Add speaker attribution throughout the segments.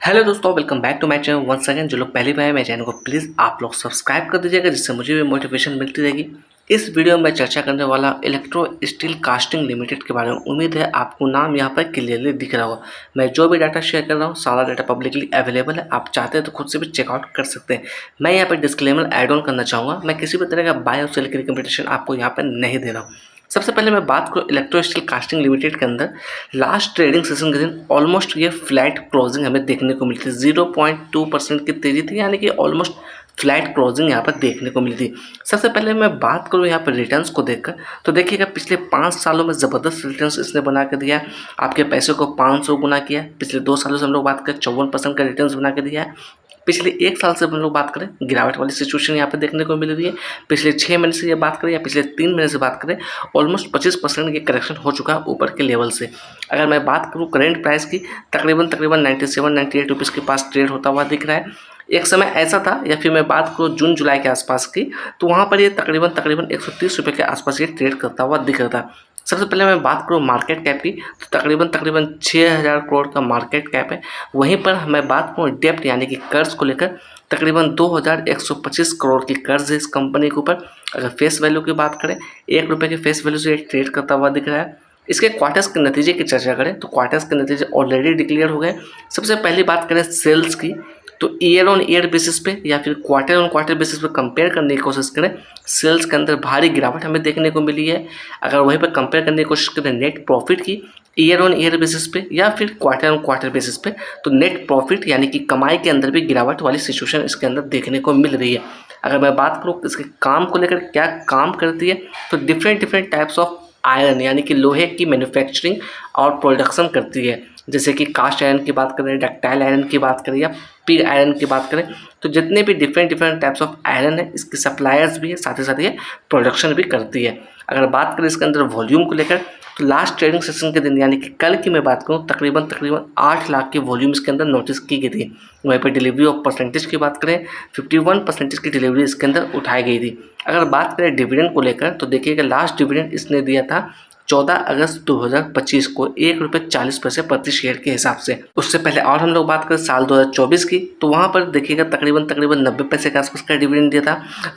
Speaker 1: Hello दोस्तों, welcome back to my channel once again. जो लोग पहली बार हैं मेरे चैनल को प्लीज़ आप लोग सब्सक्राइब कर दीजिएगा, जिससे मुझे भी मोटिवेशन मिलती रहेगी। इस वीडियो में मैं चर्चा करने वाला इलेक्ट्रो स्टील कास्टिंग लिमिटेड के बारे में। उम्मीद है आपको नाम यहाँ पर क्लियरली दिख रहा होगा। मैं जो भी डाटा शेयर कर रहा हूँ सारा डाटा पब्लिकली अवेलेबल है, आप चाहते हैं तो खुद से भी चेकआउट कर सकते हैं। मैं यहाँ पर डिस्क्लेमर ऐड ऑन करना चाहूँगा, मैं किसी भी तरह का बाय और सेल की रिकमेंडेशन आपको यहाँ पर नहीं दे रहा हूँ। सबसे पहले मैं बात करूँ इलेक्ट्रो स्टील कास्टिंग लिमिटेड के अंदर लास्ट ट्रेडिंग सेशन के दिन ऑलमोस्ट ये फ्लैट क्लोजिंग हमें देखने को मिली थी। 0.2% की तेजी थी, यानी कि ऑलमोस्ट फ्लैट क्लोजिंग यहाँ पर देखने को मिली थी। सबसे पहले मैं बात करूँ यहाँ पर रिटर्न्स को देखकर, तो देखिएगा पिछले 5 सालों में ज़बरदस्त रिटर्न्स इसने बना के दिया है। आपके पैसे को 500 गुना किया है। पिछले 2 सालों से हम लोग बात करें 54% का रिटर्न्स बना के दिया है। पिछले 1 साल से हम लोग बात करें गिरावट वाली सिचुएशन यहाँ पे देखने को मिल रही है। पिछले 6 महीने से ये बात करें या पिछले 3 महीने से बात करें, ऑलमोस्ट 25% ये करेक्शन हो चुका है ऊपर के लेवल से। अगर मैं बात करूँ करंट प्राइस की, तकरीबन 97-98 रुपीज़ के पास ट्रेड होता हुआ दिख रहा है। एक समय ऐसा था, या फिर मैं बात करूँ जून जुलाई के आसपास की, तो वहाँ पर ये तकरीबन 130 रुपये के आसपास ये ट्रेड करता हुआ दिख रहा था। सबसे पहले मैं बात करूँ मार्केट कैप की, तो तकरीबन 6000 करोड़ का मार्केट कैप है। वहीं पर मैं बात करूँ डेप्ट यानी कि कर्ज को लेकर, तकरीबन 2125 करोड़ की कर्ज है इस कंपनी के ऊपर। अगर फेस वैल्यू की बात करें, 1 रुपये के फेस वैल्यू से एक ट्रेड करता हुआ दिख रहा है। इसके क्वार्टर्स के नतीजे की चर्चा करें तो क्वार्टर्स के नतीजे ऑलरेडी डिक्लेयर हो गए। सबसे पहली बात करें सेल्स की, तो ईयर ऑन ईयर बेसिस पे या फिर क्वार्टर ऑन क्वार्टर बेसिस पे कंपेयर करने की कोशिश करें, सेल्स के अंदर भारी गिरावट हमें देखने को मिली है। अगर वहीं पर कंपेयर करने की कोशिश करें नेट प्रॉफिट की, ईयर ऑन ईयर बेसिस पे या फिर क्वार्टर ऑन क्वार्टर बेसिस पे, तो नेट प्रॉफिट यानी कि कमाई के अंदर भी गिरावट वाली सिचुएशन इसके अंदर देखने को मिल रही है। अगर मैं बात करूँ इसके काम को लेकर क्या काम करती है, तो डिफरेंट टाइप्स ऑफ आयरन यानी कि लोहे की मैन्युफैक्चरिंग और प्रोडक्शन करती है। जैसे कि कास्ट आयरन की बात करें, डक्टाइल आयरन की बात करें या पिग आयरन की बात करें, तो जितने भी डिफरेंट टाइप्स ऑफ आयरन है इसकी सप्लायर्स भी है, साथ ही साथ ये प्रोडक्शन भी करती है। अगर बात करें इसके अंदर वॉल्यूम को लेकर, तो लास्ट ट्रेडिंग सेशन के दिन यानी कि कल की मैं बात करूँ, तकरीबन 8 लाख की वॉल्यूम इसके अंदर नोटिस की गई थी। वहीं पर डिलीवरी ऑफ परसेंटेज की बात करें, 51% की डिलीवरी इसके अंदर उठाई गई थी। अगर बात करें डिविडेंड को लेकर, तो देखिएगा लास्ट डिविडेंड इसने दिया था 14 अगस्त 2025 को 1.40 रुपये प्रति शेयर के हिसाब से। उससे पहले और हम लोग बात करें साल 2024 की, तो वहाँ पर देखिएगा तकरीबन 90 पैसे के आसपास का डिविडेंड दिया था।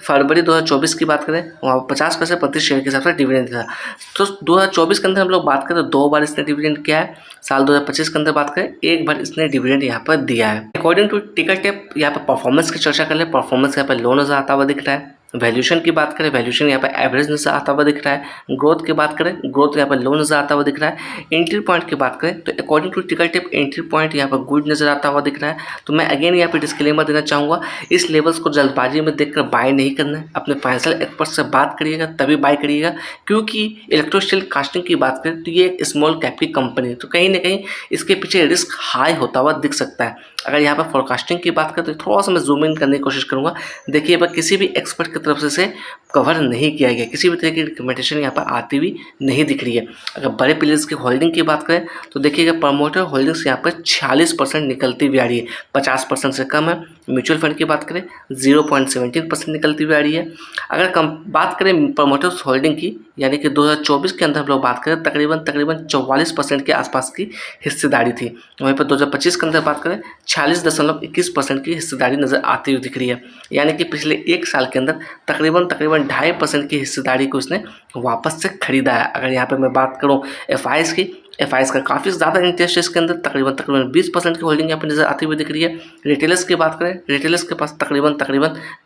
Speaker 1: फरवरी 2024 की बात करें, वहाँ 50 पैसे प्रति शेयर के हिसाब से डिविडेंड दिया था। तो 2024 के अंदर हम लोग बात करें तो 2 बार इसने डिविडेंड किया है। साल 2025 के अंदर बात करें 1 बार इसने डिविडेंड यहाँ पर दिया है। अकॉर्डिंग टू टिकट टेप यहाँ पर परफॉर्मेंस की चर्चा कर ले, परफॉर्मेंस यहाँ पर लो नजर आता हुआ दिख रहा है। वैल्यूशन की बात करें, वैल्यूशन यहाँ पर एवरेज नजर आता हुआ दिख रहा है। ग्रोथ की बात करें, ग्रोथ यहाँ पर लो नजर आता हुआ दिख रहा है। एंट्री पॉइंट की बात करें तो according to ticket tip entry point यहाँ पर गुड नजर आता हुआ दिख रहा है। तो मैं अगेन यहाँ पे डिस्क्लेमर देना चाहूँगा, इस लेवल्स को जल्दबाजी में देखकर बाय नहीं करना है। अपने फाइनेंशियल एक्सपर्ट से बात करिएगा तभी बाय करिएगा, क्योंकि इलेक्ट्रो स्टील कास्टिंग की बात करें तो ये एक स्मॉल कैप की कंपनी है, तो कहीं ना कहीं इसके पीछे रिस्क हाई होता हुआ दिख सकता है। अगर यहाँ पर फोरकास्टिंग की बात करें तो थोड़ा सा मैं जूम इन करने की कोशिश करूँगा। देखिए पर किसी भी एक्सपर्ट की तरफ से कवर नहीं किया गया, किसी भी तरह की रिकमेंडेशन यहाँ पर आती हुई नहीं दिख रही है। अगर बड़े प्लेयर्स की होल्डिंग की बात करें तो देखिएगा प्रमोटर होल्डिंग्स यहाँ पर 46% निकलती हुई आ रही है, 50% से कम है। म्यूचुअल फंड की बात करें 0.17% निकलती हुई आ रही है। अगर बात करें प्रमोटर्स होल्डिंग की, यानी कि 2024 के अंदर हम लोग बात करें तकरीबन 44% के आसपास की हिस्सेदारी थी। वहीं पर 2025 के अंदर बात करें 46.21% की हिस्सेदारी नज़र आती हुई दिख रही है। यानी कि पिछले 1 साल के अंदर तकरीबन 2.5% की हिस्सेदारी को इसने वापस से खरीदा है। अगर यहाँ पर मैं बात करूँ एफआईएस की, एफआईएस का काफ़ी ज़्यादा इंटरेस्ट है इसके अंदर, तकरीबन 20% की होल्डिंग यहाँ पर नज़र आती हुई दिख रही है। रिटेलर्स की बात करें, रिटेलर्स के पास तकरीबन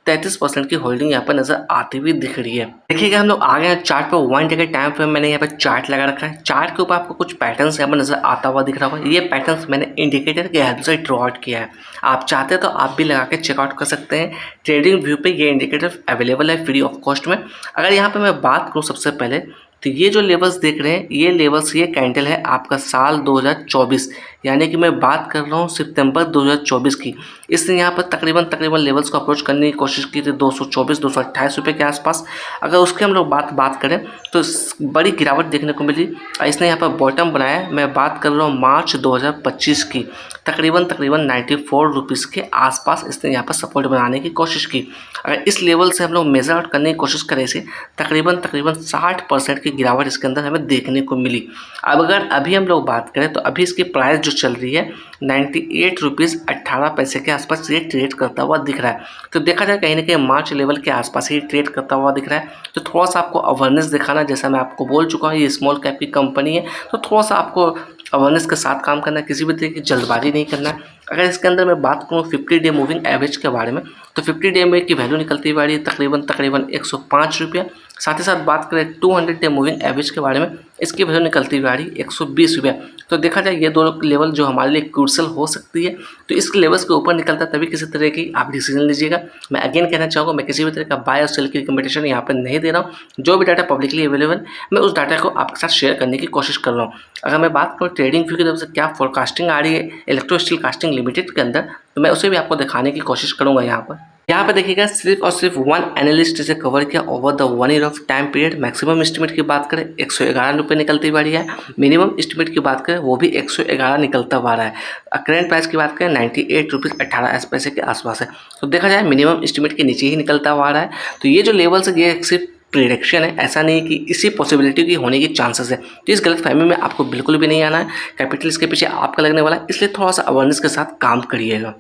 Speaker 1: 33% की होल्डिंग यहाँ पर नज़र आती हुई दिख रही है। देखिएगा हम लोग आ गए हैं चार्ट पर। 1 डे के टाइम फ्रेम मैंने यहाँ पर चार्ट लगा रखा है। चार्ट के ऊपर आपको कुछ पैटर्न्स यहाँ पर नज़र आता हुआ दिख रहा होगा। ये पैटर्न्स मैंने इंडिकेटर के हेल्प से ड्रॉ आउट किया है। आप चाहते हैं तो आप भी लगा के चेकआउट कर सकते हैं। ट्रेडिंग व्यू पे ये इंडिकेटर अवेलेबल है फ्री ऑफ कॉस्ट में। अगर यहाँ पे मैं बात करूँ सबसे पहले, तो ये जो लेवल्स देख रहे हैं, ये लेवल्स, ये कैंडल है आपका साल 2024, यानी कि मैं बात कर रहा हूँ सितंबर 2024 की। इसने यहाँ पर तकरीबन लेवल्स को अप्रोच करने की कोशिश की थी 224-228 रुपये के आसपास। अगर उसके हम लोग बात करें तो बड़ी गिरावट देखने को मिली। इसने यहाँ पर बॉटम बनाया। मैं बात कर रहा हूँ मार्च 2025 की, तकरीबन 94 रुपीज़ के आसपास इसने यहाँ पर सपोर्ट बनाने की कोशिश की। अगर इस लेवल से हम लोग मेजर आउट करने की कोशिश करें इसे, तकरीबन 60% की की गिरावट इसके अंदर हमें देखने को मिली। अब अगर अभी हम लोग बात करें तो अभी इसकी प्राइस जो चल रही है 98 रुपीज़ 18 पैसे के आसपास ये ट्रेड करता हुआ दिख रहा है। तो देखा जाए कहीं ना कहीं मार्च लेवल के आसपास ही ट्रेड करता हुआ दिख रहा है। तो थोड़ा सा आपको अवेयरनेस दिखाना, जैसा मैं आपको बोल चुका हूँ ये स्मॉल कैप की कंपनी है, तो थोड़ा सा आपको अवेयरनेस के साथ काम करना है, किसी भी तरह की जल्दबाजी नहीं करना है। अगर इसके अंदर मैं बात करूँ 50 डे मूविंग एवरेज के बारे में, तो 50 डे में की वैल्यू निकलती हुई आ रही है तकरीबन 105 रुपया। साथ ही साथ बात करें 200 डे मूविंग एवरेज के बारे में, इसकी वैल्यू निकलती हुई आ रही है 120 रुपया। तो देखा जाए ये दोनों लेवल जो हमारे लिए क्रूशियल हो सकती है, तो इस लेवल्स के ऊपर निकलता है तभी किसी तरह की आप डिसीजन लीजिएगा। मैं अगेन कहना चाहूँगा, मैं किसी भी तरह का बाय और सेल की रिकमेंडेशन यहाँ पर नहीं दे रहा हूँ। जो भी डाटा पब्लिकली अवेलेबल मैं उस डाटा को आपके साथ शेयर करने की कोशिश कर रहा हूँ। अगर मैं बात करूँ ट्रेडिंग व्यू की तरफ से क्या फोरकास्टिंग आ रही है इलेक्ट्रो स्टील कास्टिंग लिमिटेड के अंदर, तो मैं उसे भी आपको दिखाने की कोशिश करूँगा। यहाँ पर देखिएगा सिर्फ और सिर्फ वन एनालिस्ट इसे कवर किया over the 1 year of time period. Maximum estimate की बात करें 111 रुपये निकलती हुई आ रही है, मिनिमम एस्टिमेट की बात करें वो भी 111 निकलता हुआ रहा है। करेंट प्राइस की बात करें 98 रुपीज़ 18 पैसे के आसपास है। तो देखा जाए मिनिमम एस्टिमेट के नीचे ही निकलता हुआ आ रहा है। तो ये जो लेवल्स है ये सिर्फ प्रिडिक्शन है, ऐसा नहीं कि इसी पॉसिबिलिटी की होने की चांसेस है। तो इस गलतफहमी में आपको बिल्कुल भी नहीं आना है। कैपिटल इसके पीछे आपका लगने वाला है, इसलिए थोड़ा सा अवेयरनेस के साथ काम करिएगा।